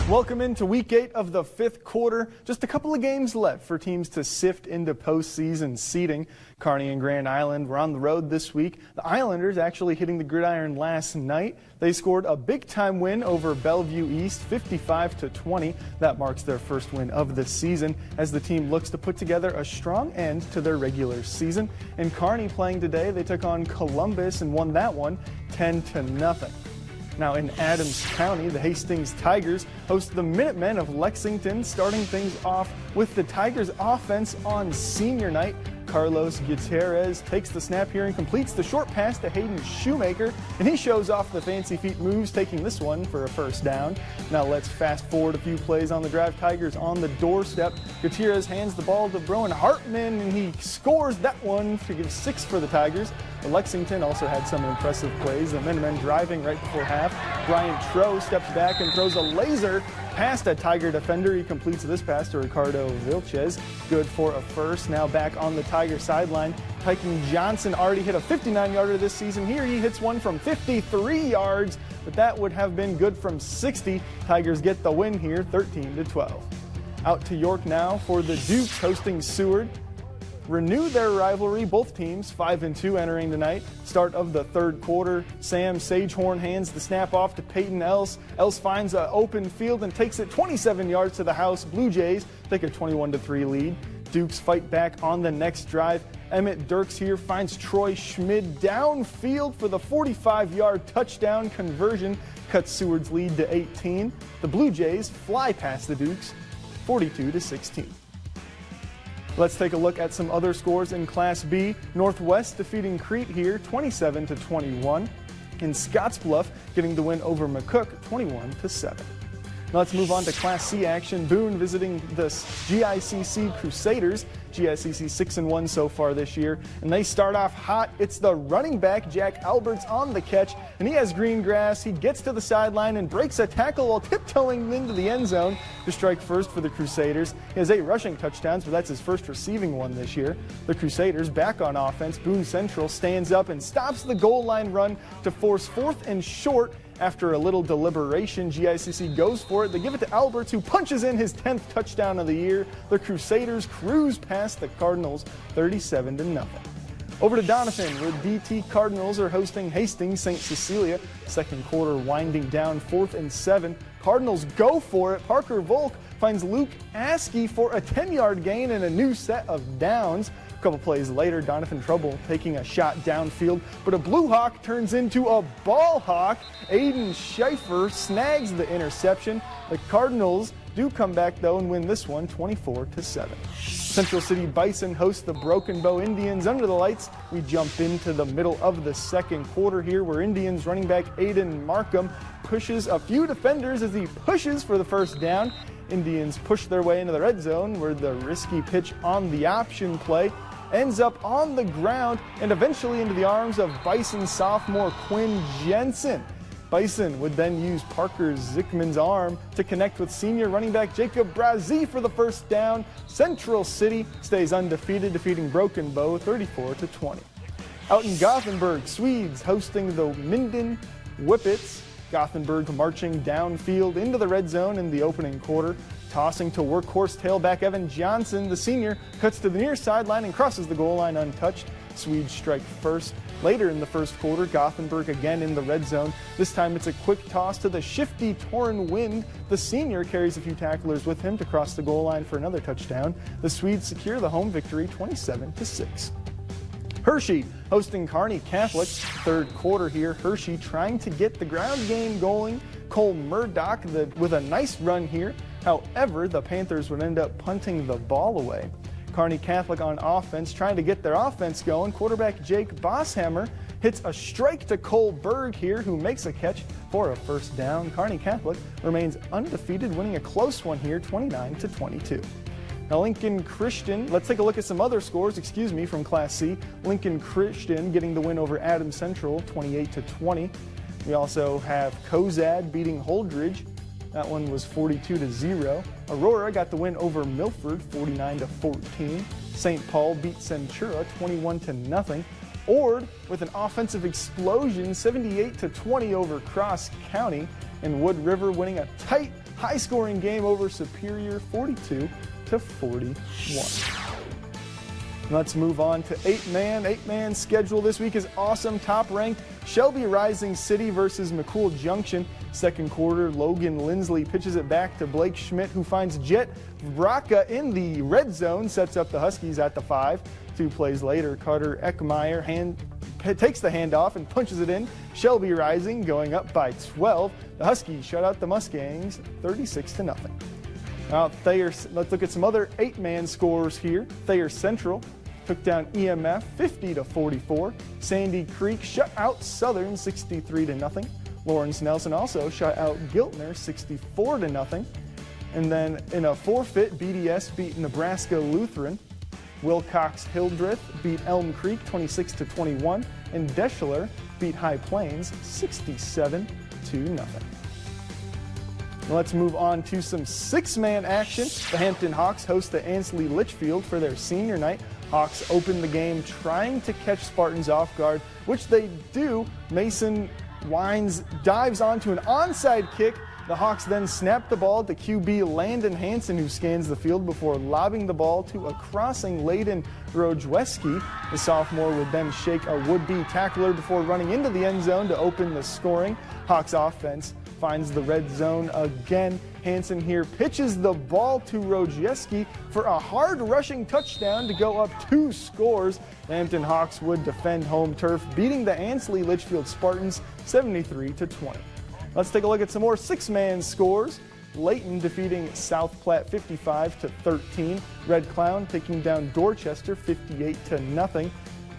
Welcome into week 8 of the 5th quarter. Just a couple of games left for teams to sift into postseason seeding. Kearney and Grand Island were on the road this week. The Islanders actually hitting the gridiron last night. They scored a big-time win over Bellevue East, 55-20. That marks their first win of the season as the team looks to put together a strong end to their regular season. And Kearney playing today, they took on Columbus and won that one 10-0. Now in Adams County, the Hastings Tigers host the Minutemen of Lexington, starting things off with the Tigers offense on senior night. Carlos Gutierrez takes the snap here and completes the short pass to Hayden Shoemaker, and he shows off the fancy feet moves, taking this one for a first down. Now let's fast forward a few plays on the drive. Tigers on the doorstep. Gutierrez hands the ball to Broen Hartman, and he scores that one to give 6 for the Tigers. Lexington also had some impressive plays. The Minutemen driving right before half. Brian Troe steps back and throws a laser past a Tiger defender. He completes this pass to Ricardo Vilches. Good for a first. Now back on the Tiger sideline. Tyken Johnson already hit a 59-yarder this season. Here he hits one from 53 yards, but that would have been good from 60. Tigers get the win here, 13-12. Out to York now for the Dukes hosting Seward. Renew their rivalry, both teams 5-2 entering tonight. Start of the third quarter, Sam Sagehorn hands the snap off to Peyton Else. Else finds an open field and takes it 27 yards to the house. Blue Jays take a 21-3 lead. Dukes fight back on the next drive. Emmett Dirks here finds Troy Schmid downfield for the 45-yard touchdown conversion. Cuts Seward's lead to 18. The Blue Jays fly past the Dukes 42-16. Let's take a look at some other scores in Class B. Northwest defeating Crete here 27-21. And Scottsbluff getting the win over McCook 21-7. Now let's move on to Class C action. Boone visiting the GICC Crusaders. GICC 6-1 so far this year, and they start off hot. It's the running back, Jack Alberts, on the catch, and he has green grass. He gets to the sideline and breaks a tackle while tiptoeing into the end zone to strike first for the Crusaders. He has 8 rushing touchdowns, but that's his first receiving one this year. The Crusaders back on offense. Boone Central stands up and stops the goal line run to force 4th and short. After a little deliberation, GICC goes for it. They give it to Alberts, who punches in his 10th touchdown of the year. The Crusaders cruise past the Cardinals 37-0. Over to Doniphan, where DT Cardinals are hosting Hastings St. Cecilia. Second quarter winding down, 4th and 7. Cardinals go for it. Parker Volk finds Luke Askey for a 10-yard gain and a new set of downs. A couple plays later, Doniphan Trouble taking a shot downfield, but a Blue Hawk turns into a Ball Hawk. Aiden Schaefer snags the interception. The Cardinals do come back, though, and win this one 24-7. Central City Bison host the Broken Bow Indians under the lights. We jump into the middle of the second quarter here, where Indians running back Aiden Markham pushes a few defenders as he pushes for the first down. Indians push their way into the red zone, where the risky pitch on the option play ends up on the ground and eventually into the arms of Bison sophomore Quinn Jensen. Bison would then use Parker Zickman's arm to connect with senior running back Jacob Brazee for the first down. Central City stays undefeated, defeating Broken Bow 34-20. Out in Gothenburg, Swedes hosting the Minden Whippets. Gothenburg marching downfield into the red zone in the opening quarter. Tossing to workhorse tailback Evan Johnson, the senior cuts to the near sideline and crosses the goal line untouched. Swedes strike first. Later in the first quarter, Gothenburg again in the red zone. This time it's a quick toss to the shifty Torrin Wind. The senior carries a few tacklers with him to cross the goal line for another touchdown. The Swedes secure the home victory 27-6. Hershey hosting Kearney Catholic. Third quarter here, Hershey trying to get the ground game going. Cole Murdoch with a nice run here. However, the Panthers would end up punting the ball away. Kearney Catholic on offense, trying to get their offense going. Quarterback Jake Bosshammer hits a strike to Cole Berg here, who makes a catch for a first down. Kearney Catholic remains undefeated, winning a close one here, 29-22. Now Lincoln Christian, let's take a look at some other scores, from Class C. Lincoln Christian getting the win over Adams Central, 28-20. We also have Cozad beating Holdridge. That one was 42-0. Aurora got the win over Milford, 49-14. St. Paul beat Centura, 21-0. Ord with an offensive explosion, 78-20 over Cross County. And Wood River winning a tight high-scoring game over Superior 42 to 41. Let's move on to eight-man schedule this week is awesome. Top-ranked Shelby Rising City versus McCool Junction. Second quarter, Logan Lindsley pitches it back to Blake Schmidt, who finds Jet Braca in the red zone, sets up the Huskies at the 5. 2 plays later, Carter Eckmeyer takes the handoff and punches it in. Shelby Rising going up by 12. The Huskies shut out the Mustangs 36-0. Now, let's look at some other eight-man scores here. Thayer Central took down EMF 50-44. Sandy Creek shut out Southern 63-0. Lawrence Nelson also shut out Giltner 64-0. And then in a forfeit, BDS beat Nebraska Lutheran. Wilcox Hildreth beat Elm Creek 26-21. And Deschler beat High Plains 67-0. Let's move on to some six-man action. The Hampton Hawks host the Ansley Litchfield for their senior night. Hawks open the game trying to catch Spartans off guard, which they do. Mason Wines dives onto an onside kick. The Hawks then snap the ball to QB Landon Hansen, who scans the field before lobbing the ball to a crossing Layden Rojweski. The sophomore would then shake a would-be tackler before running into the end zone to open the scoring. Hawks offense finds the red zone again. Hansen here pitches the ball to Rojewski for a hard rushing touchdown to go up 2 scores. The Hampton Hawks would defend home turf, beating the Ansley Litchfield Spartans 73-20. Let's take a look at some more six-man scores. Layton defeating South Platte 55-13. Red Clown taking down Dorchester 58-0.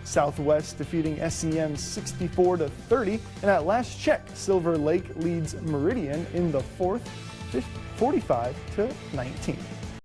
Southwest defeating SEM 64-30. And at last check, Silver Lake leads Meridian in the fourth 45-19.